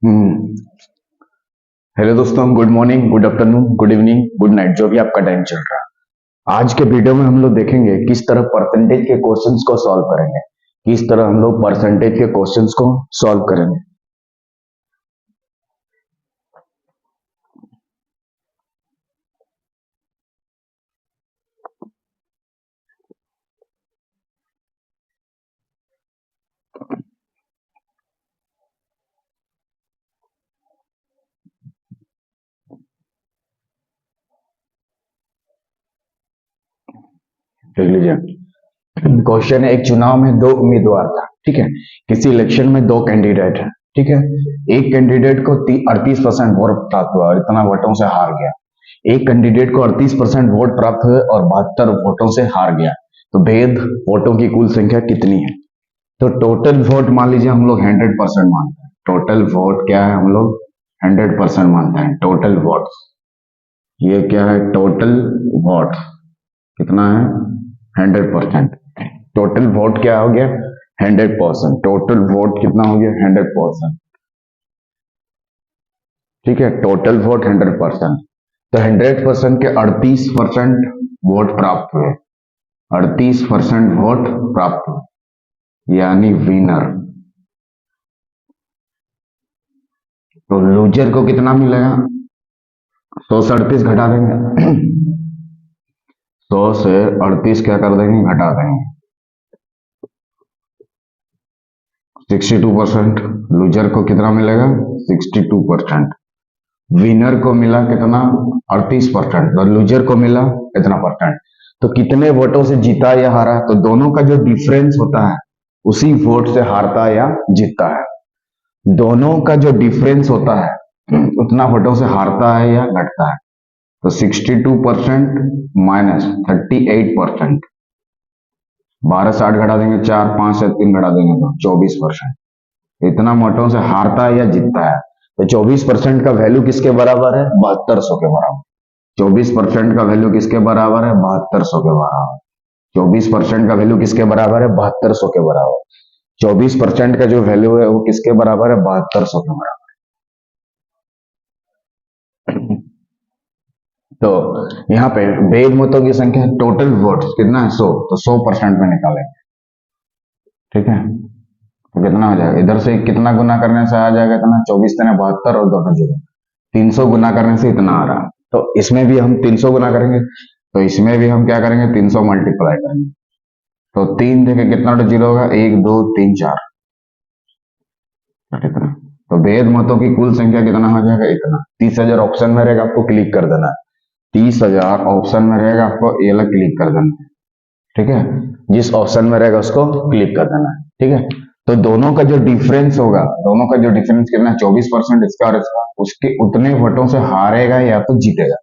हम्म। Hello दोस्तों, good morning, good afternoon, good evening, good night, जो भी आपका टाइम चल रहा है। आज के वीडियो में हम लोग देखेंगे किस तरह परसेंटेज के क्वेश्चंस को सॉल्व करेंगे। किस तरह हम लोग परसेंटेज के क्वेश्चंस को सॉल्व करेंगे। देख लीजिए, क्वेश्चन है, एक चुनाव में दो उम्मीदवार था। ठीक है, किसी इलेक्शन में दो कैंडिडेट है। ठीक है, एक कैंडिडेट को 38% वोट प्राप्त हुआ और इतना वोटों से हार गया। एक कैंडिडेट को 38% वोट प्राप्त हुए और 72 वोटों से हार गया। तो भेद वोटों की कुल संख्या कितनी है? तो टोटल वोट मान लीजिए हम लोग 100% मानते हैं। टोटल वोट क्या है? हम लोग 100% मानते हैं। टोटल वोट, ये क्या है? टोटल वोट कितना है? 100%। टोटल वोट क्या हो गया? 100%। टोटल वोट कितना हो गया? 100%। ठीक है, टोटल वोट 100%। तो 100% के 38% वोट प्राप्त हुए। 38% वोट प्राप्त हुए यानी विनर। तो लूजर को कितना मिलेगा? 100 से 38 घटा देंगे। 100 से 38 क्या कर देंगे? घटा देंगे। 62%। लूजर को कितना मिलेगा? 62%। विनर को मिला कितना? 38%। तो लूजर को मिला कितना परसेंट? तो कितने वोटों से जीता या हारा? तो दोनों का जो डिफरेंस होता है उसी वोट से हारता या जीतता है। दोनों का जो डिफरेंस होता है उतना वोटों से हारता है या घटता है। तो 62% माइनस 38%। 12 से 8 घटा देंगे, 4 5 से 3 घटा देंगे तो 24%। इतना वोटों से हारता है या जीतता है। तो 24% का वैल्यू किसके बराबर है? 7200 के बराबर। 24% का वैल्यू किसके बराबर है? 7200 के बराबर। 24% का वैल्यू किसके बराबर है? 7200 के बराबर। 24% का जो वैल्यू है वो किसके बराबर है? 7200 के बराबर। तो यहाँ पे भेद मतों की संख्या, टोटल वोट कितना है? 100। तो 100% में निकालेंगे। ठीक है, तो कितना हो जाएगा? इधर से कितना गुना करने से आ जाएगा? इतना 24 3 72 और दोनों जगह 300 गुना करने से इतना आ रहा। तो इसमें भी हम 300 गुना करेंगे। तो इसमें भी हम क्या करेंगे? 300 मल्टीप्लाई करेंगे। तो 3 देखे कितना तो जीरो होगा? 1 2 3 4 कितना। तो भेद मतों की कुल संख्या कितना हो जाएगा? इतना। 30,000 ऑप्शन में रहेगा, आपको क्लिक कर देना है। 30,000 ऑप्शन में रहेगा, आपको ये वाला क्लिक कर देना है। ठीक है, जिस ऑप्शन में रहेगा उसको क्लिक कर देना है। ठीक है, तो दोनों का जो डिफरेंस होगा, दोनों का जो डिफरेंस कितना है? 24% इसका और इसका, उसके उतने वोटों से हारेगा या तो जीतेगा।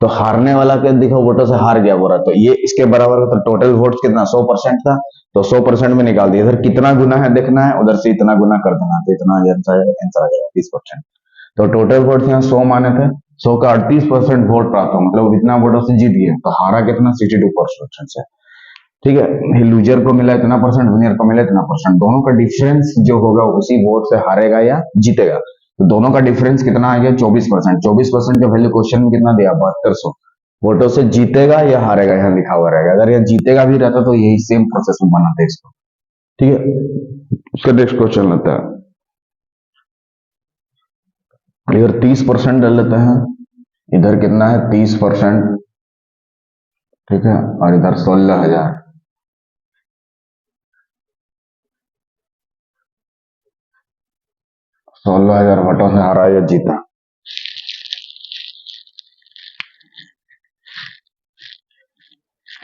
तो हारने वाला क्या दिखा? वोटों से हार गया बोला, तो ये इसके बराबर है। तो टोटल वोट कितना? 100% था। तो 100% में निकाल दिया। इधर कितना गुना है देखना है, उधर से इतना गुना कर देना। तो इतना आंसर आ जाएगा 30%। तो टोटल वोट यहाँ 100 माने थे। 100 का 38% वोट प्राप्त हो, मतलब इतना वोटों से जीत गया। तो हारा कितना? 62% से। ठीक है, लूजर को मिला इतना परसेंट, विनर को मिला इतना परसेंट। दोनों का डिफरेंस जो होगा उसी वोट से हारेगा या जीतेगा। तो दोनों का डिफरेंस कितना आ गया? 24%। 24% का वैल्यू क्वेश्चन में कितना दिया? 7200। वोटों से जीतेगा या हारेगा यहाँ लिखा हुआ रहेगा। अगर यह जीतेगा भी रहता तो यही सेम प्रोसेस में बनाते इसको। ठीक है, उसका नेक्स्ट क्वेश्चन लेता है। इधर 30% डाल लेते हैं। इधर कितना है? 30%। ठीक है, और इधर 16,000। 16,000 वोटों से हारा या जीता।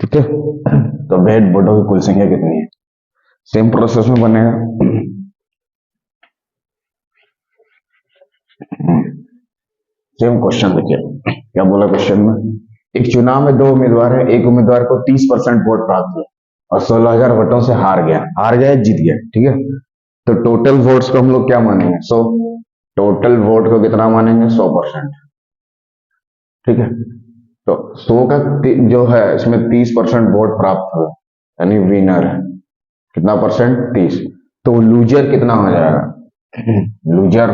ठीक है, तो भेद वोटों की कुल संख्या कितनी है? सेम प्रोसेस में बनेगा। सेम क्वेश्चन देखिए क्या बोला क्वेश्चन में। एक चुनाव में दो उम्मीदवार है। एक उम्मीदवार को 30% वोट प्राप्त हुआ और 16,000 वोटों से हार गया जीत गया। ठीक है, तो टोटल वोट्स को हम लोग क्या मानेंगे? 100। टोटल वोट को कितना मानेंगे? 100%। ठीक है, तो 100 का जो है इसमें 30% वोट प्राप्त हुआ यानी विनर है। कितना परसेंट? 30। तो लूजर कितना हो जाएगा? लूजर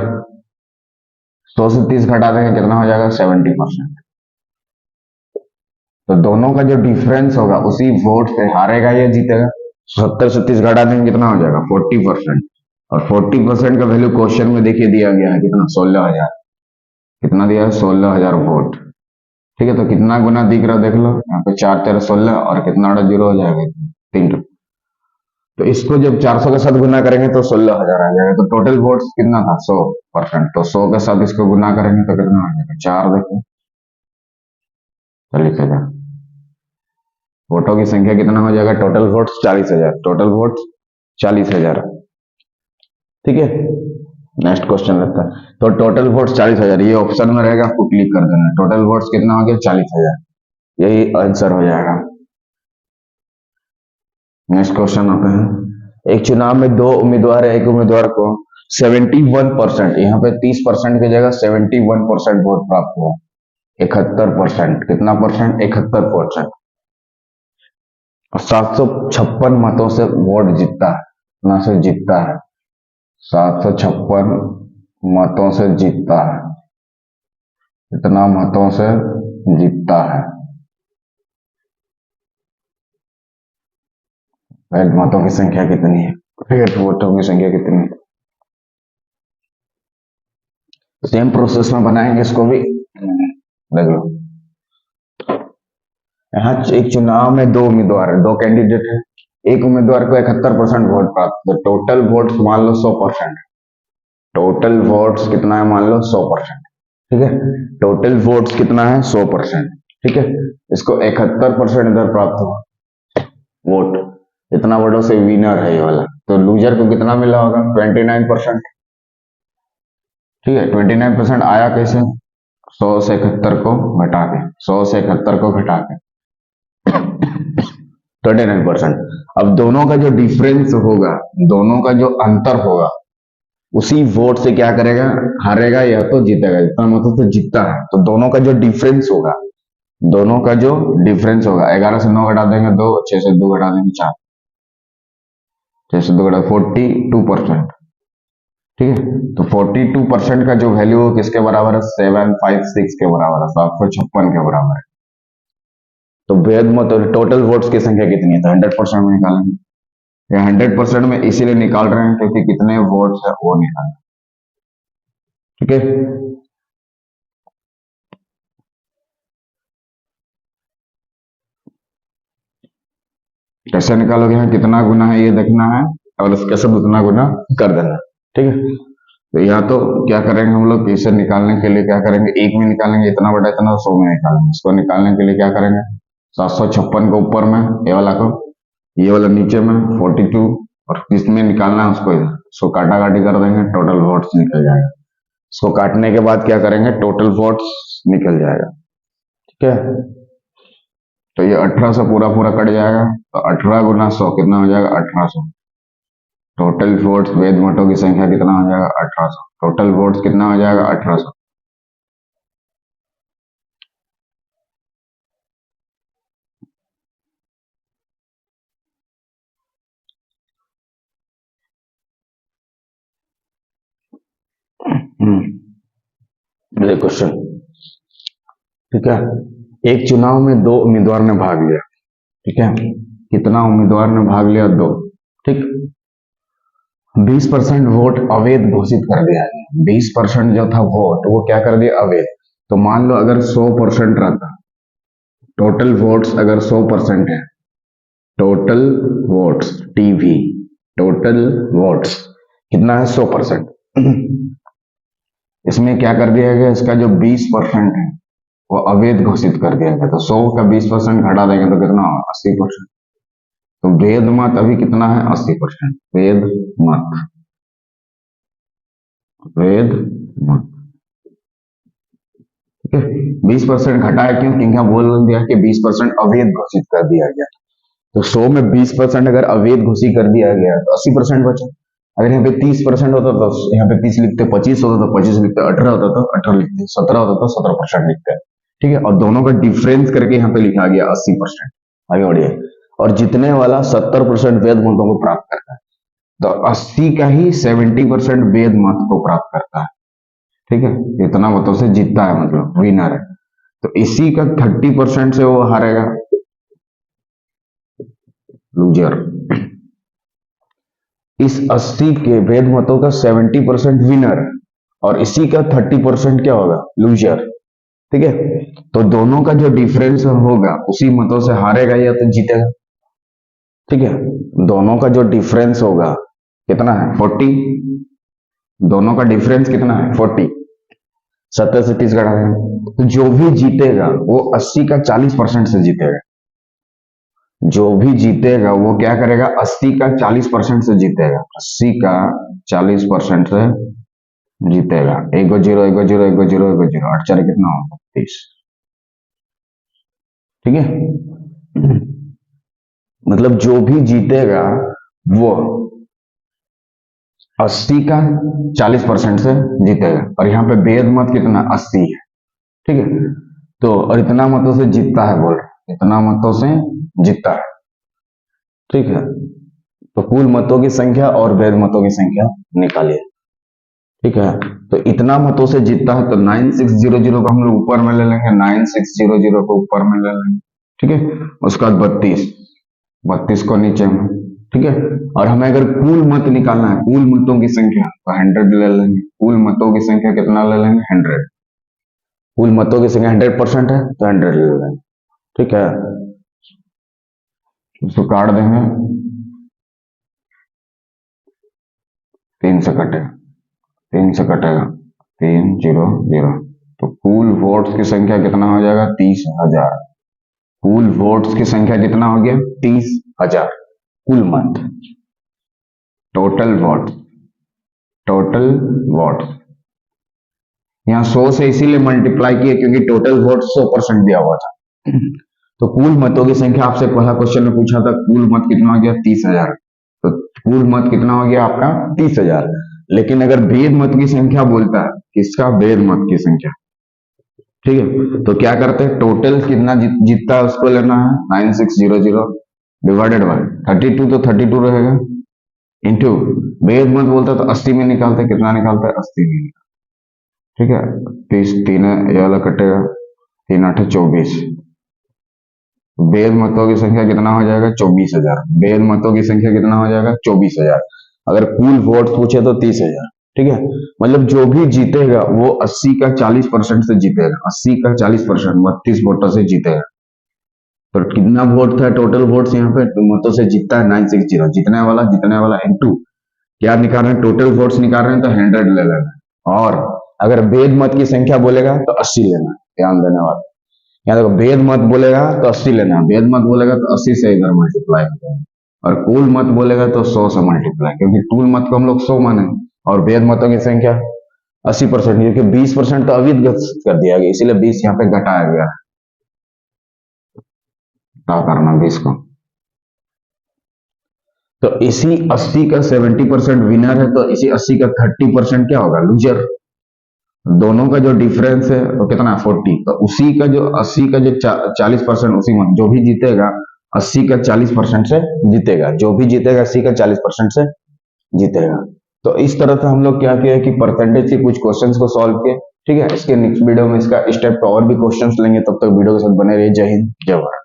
100 से 30 घटा देंगे कितना हो जाएगा 70%। तो दोनों का जो डिफरेंस होगा उसी वोट से हारेगा या जीतेगा। 70 से 30 घटा देंगे कितना हो जाएगा 40%। और 40% का वैल्यू क्वेश्चन में देखिए दिया गया है कितना 16,000। कितना दिया है 16,000 वोट। ठीक है, तो कितना गुना दिख रहा है देख लो, यहाँ पे 4 4 16 और कितना बड़ा जीरो हो जाएगा 3। तो इसको जब 400 के साथ गुना करेंगे तो 16,000 आ जाएगा। तो टोटल वोट्स कितना था 100%। तो 100 के साथ इसको गुना करेंगे तो कितना आ जाएगा 4 देखिए 40,000। वोटों की संख्या कितना हो जाएगा टोटल वोट्स 40,000। Total votes 40,000। ठीक है, नेक्स्ट क्वेश्चन लगता है। तो टोटल वोट्स 40,000 ये ऑप्शन में रहेगा, आपको क्लिक कर देना। टोटल वोट्स कितना हो गया 40,000, यही आंसर हो जाएगा। नेक्स्ट क्वेश्चन आता है। एक चुनाव में दो उम्मीदवार है, एक उम्मीदवार को 71%, यहाँ पे 30% की जगह 71% वोट प्राप्त हुआ। 71%, कितना परसेंट 71%। और 756 मतों से वोट जीतता है, ना से जीतता है 756 मतों से जीतता है। इतना मतों से जीतता है। वैध मतों की संख्या कितनी है, वैध वोटों की संख्या कितनी है। सेम प्रोसेस में बनाएंगे इसको भी, देख लो। यहाँ एक चुनाव में दो उम्मीदवार है, दो कैंडिडेट है। एक उम्मीदवार को 71% वोट प्राप्त, तो टोटल वोट्स मान लो 100%। टोटल वोट्स कितना है मान लो 100%। ठीक है, टोटल वोट्स कितना है 100%। ठीक है, इसको 71% इधर प्राप्त हुआ वोट, इतना वोटों से विनर है ये वाला। तो लूजर को कितना मिला होगा 29%। ठीक है, 29% आया कैसे, 100 से 71 को घटा के, 100 से 71 को घटा के 29%। अब दोनों का जो डिफरेंस होगा, दोनों का जो अंतर होगा, उसी वोट से क्या करेगा, हारेगा या तो जीतेगा। जितना मतलब तो जीतता है, तो दोनों का जो डिफरेंस होगा, दोनों का जो डिफरेंस होगा, 11 से 9 घटा देंगे 2, 6 से 2 घटा देंगे 4, 6 से 2 घटा 42%। ठीक है, तो 42% का जो वैल्यू किसके बराबर है 756 के बराबर है, 756 के बराबर है। तो वैध मत टोटल वोट्स की संख्या कितनी है, तो 100% में निकालेंगे। ये 100% में इसीलिए निकाल रहे हैं क्योंकि कितने वोट्स है वो निकालना। ठीक है, कैसे निकालोगे, यहाँ कितना गुना है ये देखना है और उसके साथ उतना गुना कर देना। ठीक है, तो या तो क्या करेंगे हम लोग, इसे निकालने के लिए क्या करेंगे, एक में निकालेंगे इतना बटा इतना, 100 में निकालेंगे। इसको निकालने के लिए क्या करेंगे, 756 को ऊपर में, ये वाला को, ये वाला नीचे में 42, और इसमें निकालना है उसको इधर, इसको काटा काटी कर देंगे, टोटल वोट्स निकल जाएगा। इसको काटने के बाद क्या करेंगे, टोटल वोट्स निकल जाएगा। ठीक है, तो ये 18 से पूरा पूरा कट जाएगा, तो 18 गुना 100 कितना हो जाएगा 1800। टोटल वोट्स वैध मतों की संख्या कितना हो जाएगा 1800। टोटल वोट्स कितना हो जाएगा 1800। क्वेश्चन, ठीक है। एक चुनाव में दो उम्मीदवार ने भाग लिया। ठीक है, कितना उम्मीदवार ने भाग लिया, दो। ठीक, 20% वोट अवैध घोषित कर दिया गया। 20% जो था वोट वो क्या कर दिया, अवैध। तो मान लो अगर 100% रहता, टोटल वोट्स अगर 100% है, total votes TV, total votes कितना है 100%। इसमें क्या कर दिया गया, इसका जो 20% है वो अवैध घोषित कर दिया गया। तो 100 का 20% घटा देंगे तो कितना होगा 80%। तो वेद मत अभी कितना है 80%। वेद मत, वेद मत। ठीक है, 20% घटाया क्यों, क्योंकि बोल दिया कि 20% अवैध घोषित कर दिया गया। तो 100 में 20% अगर अवैध घोषित कर दिया गया तो 80% बचा। अगर यहाँ पे 30% होता तो यहाँ पे 30 लिखते, 25 होता तो 25 लिखते, 18 होता तो 18 लिखते, 17 होता तो 17% लिखते। ठीक है, और दोनों का डिफरेंस करके यहाँ पे लिखा गया 80%। आगे बढ़िए, और जीतने वाला 70% वेद मतों को प्राप्त करता है। तो 80 का ही 70% वेद मत को प्राप्त करता है। ठीक है, इतना मतों से जीतता है, मतलब विनर है। तो इसी का 30% से वो हारेगा, लूजर। इस 80 के भेद मतों का 70% विनर और इसी का 30% क्या होगा, लूजर। ठीक है, तो दोनों का जो डिफरेंस होगा उसी मतों से हारेगा या तो जीतेगा। ठीक है, दोनों का जो डिफरेंस होगा कितना है, 40। दोनों का डिफरेंस कितना है, 40। 70 से 30 घटा देंगे तो जो भी जीतेगा वो 80 का 40% से जीतेगा। जो भी जीतेगा वो क्या करेगा, 80 का 40% से जीतेगा, 80 का 40% से जीतेगा। एक गो जीरो, एक गो जीरो, एक गो जीरो, एक गो जीरो, 8 4 कितना होगा, 30। ठीक है, मतलब जो भी जीतेगा वो 80 का 40% से जीतेगा। और यहाँ पे भेद मत कितना, 80 है। ठीक है, तो और इतना मतों से जीतता है, बोल रहे इतना मतों से जीतता है। ठीक है, तो कुल मतों की संख्या और भेद मतों की संख्या निकालिए। ठीक है, तो इतना मतों से जीतता है तो 9600 को हम लोग ऊपर में ले लेंगे, 9600 को ऊपर में ले लेंगे। ठीक है, उसके बाद 32 को नीचे में। ठीक है, और हमें अगर कुल मत निकालना है, कुल मतों की संख्या, तो 100 ले लेंगे। कुल मतों की संख्या कितना ले लेंगे, 100। कुल मतों की संख्या 100% है तो 100 ले लेंगे। ठीक है, उसको काट देंगे, 3 से कटेगा, 3 से कटेगा, 3 0 0। तो कुल वोट्स की संख्या कितना हो जाएगा, 30,000। कुल वोट्स की संख्या कितना हो गया, 30,000। कुल मत, टोटल वोट, टोटल वोट। यहाँ 100 से इसीलिए मल्टीप्लाई किए क्योंकि टोटल वोट 100% दिया हुआ था। तो कुल मतों की संख्या आपसे पहला क्वेश्चन में पूछा था, कुल मत कितना हो गया, 30,000। तो कुल मत कितना हो गया आपका, 30,000। लेकिन अगर भेद मत की संख्या बोलता है, किसका, भेद मत की संख्या। ठीक है, तो क्या करते हैं, टोटल कितना जीतता है उसको लेना है, 9600 डिवाइडेड बाय 32, तो 32 रहेगा, इंटू भेद मत बोलता तो 80 में निकालते, कितना निकालता है, 80 में। ठीक है, 30 3 ये वाला कटेगा, 3 8 24। भेद मतों की संख्या कितना हो जाएगा, 24,000। भेद मतों की संख्या कितना हो जाएगा, 24,000। अगर कुल वोट पूछे तो 30,000। ठीक है, मतलब जो भी जीतेगा वो 80 का 40% से जीतेगा, 80 का 40%, 32 वोटों से जीतेगा। तो कितना वोट था, टोटल वोट्स यहाँ पे मतों से जीतता है 960, जीतने वाला इनटू क्या निकाल रहे हैं, टोटल वोट्स निकाल रहे हैं तो 100 ले लेना है। और अगर भेद मत की संख्या बोलेगा तो 80 लेना है, ध्यान देने वाला। यहाँ देखो, भेद मत बोलेगा तो 80 लेना है, भेद मत बोलेगा तो 80 से इधर मल्टीप्लाई करेंगे, और कुल मत बोलेगा तो 100 से मल्टीप्लाई, क्योंकि कुल मत को हम लोग 100 माने और भेद मतों की संख्या 80%, क्योंकि 20% तो अभी कर दिया गया, इसीलिए 20 यहाँ पे घटाया गया। क्या करना 20 को, तो इसी 80 का 70% विनर है, तो इसी 80 का 30% क्या होगा, लूजर। दोनों का जो डिफरेंस है वो कितना, 40। तो उसी का जो 80 का जो 40%, उसी में जो भी जीतेगा 80 का 40% से जीतेगा, जो भी जीतेगा 80 का 40% से जीतेगा। तो इस तरह से हम लोग क्या किया कि परसेंटेज के कुछ क्वेश्चंस को सॉल्व किए। ठीक है, इसके नेक्स्ट वीडियो में इसका स्टेप और भी क्वेश्चंस लेंगे, तब तक वीडियो के साथ बने रहिए। जय हिंद, जय भारत।